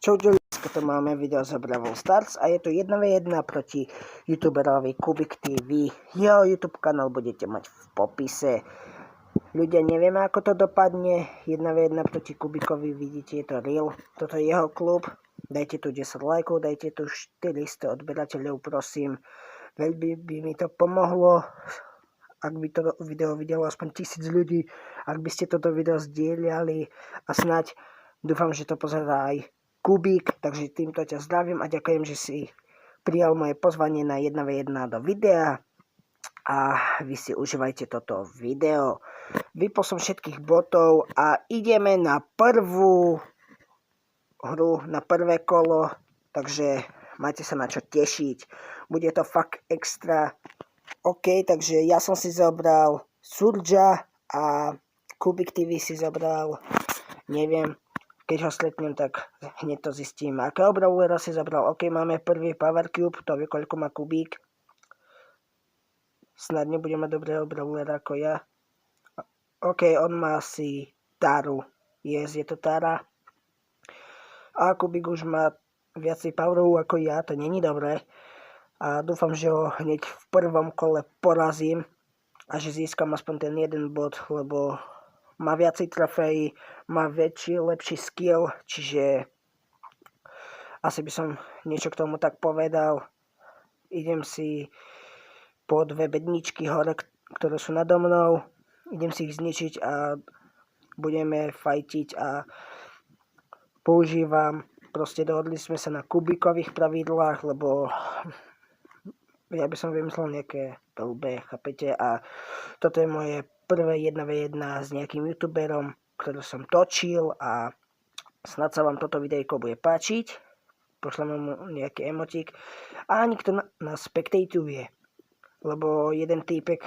Čau, dneska tu máme video z Brawl Stars a je to 1v1 proti youtuberovi Kubik TV. Jeho YouTube kanál budete mať v popise. Ľudia, nevieme ako to dopadne. 1v1 proti Kubikovi, vidíte, je to real. Toto je jeho klub. Dajte tu 10 lajkov, dajte tu 400 odberateľov, prosím. Veľmi by mi to pomohlo, ak by to video videlo aspoň 1000 ľudí, ak by ste toto video zdieľali a snáď dúfam, že to pozerá aj Kubík, takže týmto ťa zdravím a ďakujem, že si prijal moje pozvanie na 1v1 do videa a vy si užívajte toto video. Vypol som všetkých botov a ideme na prvú hru, na prvé kolo, takže máte sa na čo tešiť. Bude to fakt extra. OK, takže ja som si zobral Surja a Kubik TV si zobral, neviem, keď ho stretnem, tak hneď to zistím. Akého brawlera si zabral? OK, máme prvý Power Cube, to vie, koľko má Kubík. Snad nebude mať dobrého brawlera ako ja. OK, on má asi Taru. Yes, je to Tara. A Kubík už má viacej powerov ako ja, to není dobré. A dúfam, že ho hneď v prvom kole porazím a že získam aspoň ten jeden bod, lebo má viacej trofejí, má lepší skill, čiže asi by som niečo k tomu tak povedal. Idem si po dve bedničky hore, ktoré sú nado mnou. Idem si ich zničiť a budeme fajtiť a používam. Proste dohodli sme sa na Kubikových pravidlách, lebo ja by som vymyslel nejaké blbé, chápete? A toto je moje prvé 1v1 s nejakým youtuberom, ktorý som točil a snad sa vám toto videjko bude páčiť. Pošlem mu nejaký emotik a nikto nás spectatuje, lebo jeden týpek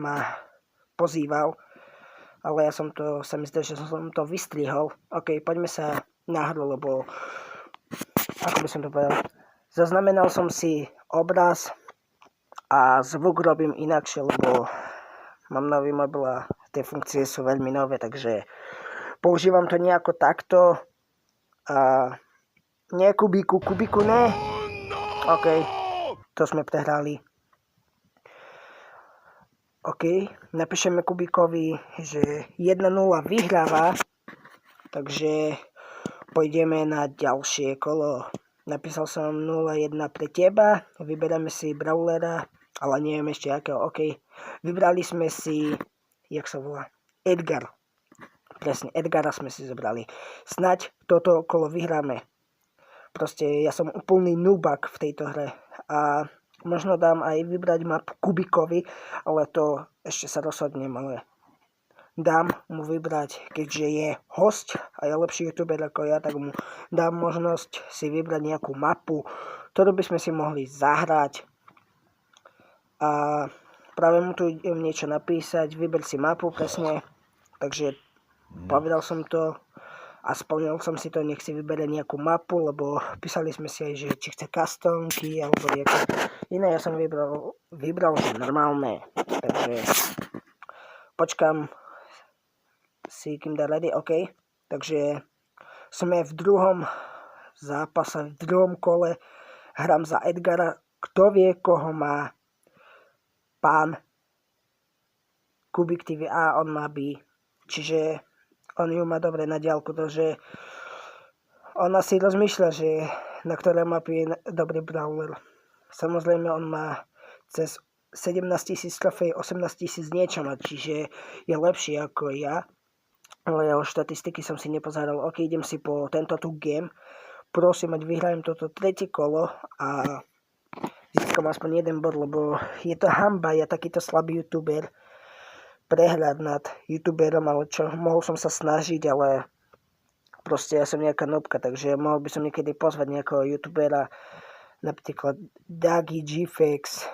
ma pozýval, ale sa mi zdá, že som to vystrihol. OK, poďme sa na hru, lebo ako by som to povedal, zaznamenal som si obraz a zvuk robím inakšie, lebo mám nový mobil a tie funkcie sú veľmi nové, takže používam to nejako takto. A nie Kubiku ne. OK, to sme prehrali. OK, napíšeme Kubikovi, že 1-0 vyhráva, takže pôjdeme na ďalšie kolo. Napísal som 0-1 pre teba, vyberáme si brawlera, ale neviem ešte akého. OK, vybrali sme si, jak sa volá, Edgar. Presne, Edgara sme si zobrali. Snaď toto kolo vyhráme. Proste ja som úplný nubak v tejto hre. A možno dám aj vybrať mapu Kubikovi, ale to ešte sa rozhodnem, ale dám mu vybrať, keďže je host a je lepší youtuber ako ja, tak mu dám možnosť si vybrať nejakú mapu, ktorú by sme si mohli zahrať. A práve mu tu idem niečo napísať, vyber si mapu presne, takže povedal som to a splnil som si to, nech si vybere nejakú mapu, lebo písali sme si aj, že či chce customky alebo nejaké iné, ja som vybral že normálne, takže počkám si, kým dá ready, OK, takže sme v druhom zápase, v druhom kole, hrám za Edgara, kto vie, koho má pán Kubik TV A, on má B, čiže on ju má dobre na diaľku, takže on asi rozmýšľa, že na ktoré mapy je dobrý brawler. Samozrejme, on má cez 17 000 trofej, 18 000 niečo má, čiže je lepší ako ja. Ale jeho štatistiky som si nepozeral. OK, idem si po tento tu game. Prosím, ať vyhrajem toto tretie kolo a získam aspoň jeden bod, lebo je to hanba, ja takýto slabý youtuber prehrať nad youtuberom, ale čo, mohol som sa snažiť, ale proste ja som nejaká nobka, takže mohol by som niekedy pozvať nejakého youtubera, napríklad Dagi, Gfex,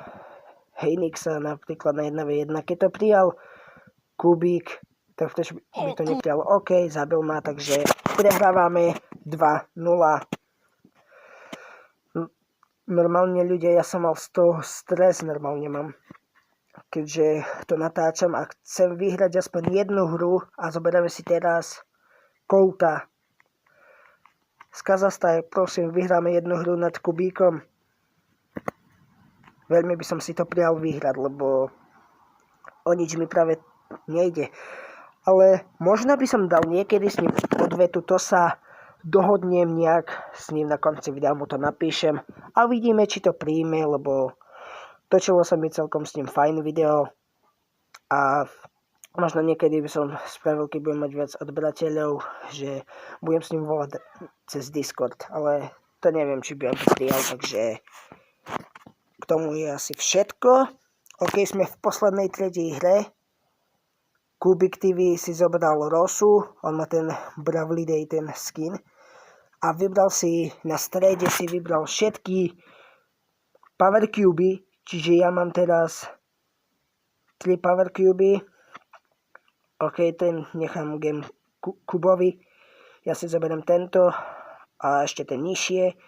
Heynixa, napríklad na 1v1. Keď to prijal Kubík, tak vtedy by to neprijal. OK, zabil ma, takže prehrávame 2-0. Normálne ľudia, ja som mal z toho stres, normálne mám. Keďže to natáčam a chcem vyhrať aspoň jednu hru a zoberieme si teraz Kouta. z Kazachstanu, prosím, vyhráme jednu hru nad Kubíkom. Veľmi by som si to prijal vyhrať, lebo o nič mi práve nejde. Ale možno by som dal niekedy s ním odvetu, to sa dohodnem nejak s ním, na konci videa mu to napíšem a vidíme, či to príjme, lebo točilo sa mi celkom s ním fajn video a možno niekedy by som spravil, keď budem mať viac odberateľov, že budem s ním volať cez Discord, ale to neviem, či by on to prijal, takže k tomu je asi všetko. OK, sme v poslednej tretej hre. Kubik TV si zobral Rosu, on má ten Bravely Day, ten skin. A vybral si, na strede si vybral všetky Power Cuby, čiže ja mám teraz 3 Power Cuby. OK, ten nechám Game Kubovi. Ja si zoberiem tento a ešte ten nižšie.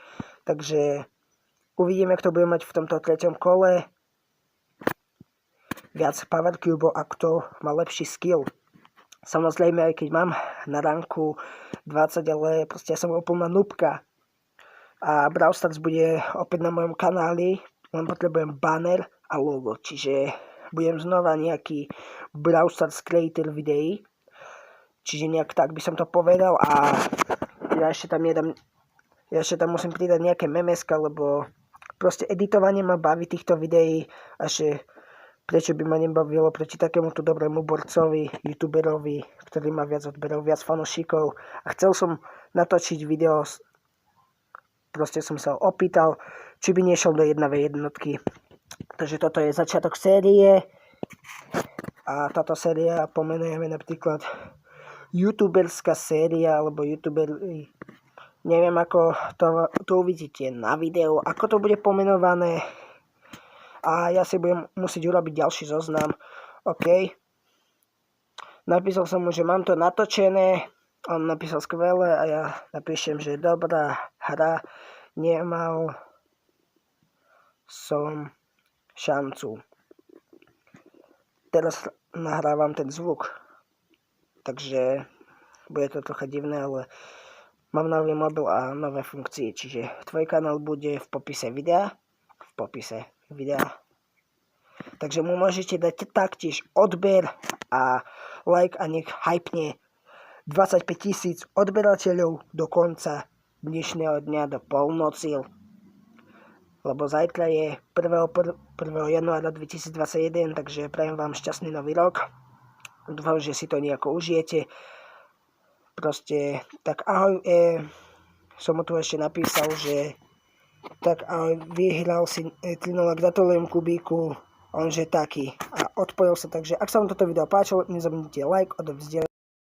Takže uvidíme, kto bude mať v tomto treťom kole viac Power Cube a kto má lepší skill. Samozrejme, aj keď mám na ranku 20, ale proste ja som úplná nubka. A Brawl Stars bude opäť na mojom kanáli, len potrebujem banner a logo, čiže budem znova nejaký Brawl Stars creator videí. Čiže nejak tak by som to povedal a ja ešte tam musím pridať nejaké memeska, lebo proste editovanie ma baví týchto videí a že prečo by ma nebavilo proti takémuto dobrému borcovi, youtuberovi, ktorý má viac odberov, viac fanošikov. A chcel som natočiť video, proste som sa opýtal, či by nešiel do 1v1. Takže toto je začiatok série. A táto séria pomenujeme napríklad youtuberská séria, alebo youtuber... Neviem, ako to uvidíte na videu, ako to bude pomenované. A ja si budem musieť urobiť ďalší zoznam. OK. Napísal som mu, že mám to natočené. On napísal skvelé a ja napíšem, že dobrá hra. Nemal som šancu. Teraz nahrávam ten zvuk. Takže bude to trocha divné, ale mám nový mobil a nové funkcie. Čiže tvoj kanál bude v popise videa. Takže mu môžete dať taktiež odber a like a nech hypne 25 000 odberateľov do konca dnešného dňa do polnoci. Lebo zajtra je 1. januára 2021, takže prajem vám šťastný nový rok. Dúfam, že si to nejako užijete. Proste, tak ahoj, som mu tu ešte napísal, že tak ahoj, vyhral si 3-0, gratulujem Kubíku, onže taký. A odpojil sa, takže ak sa vám toto video páčilo, nezabudnite like, odovzdieľať.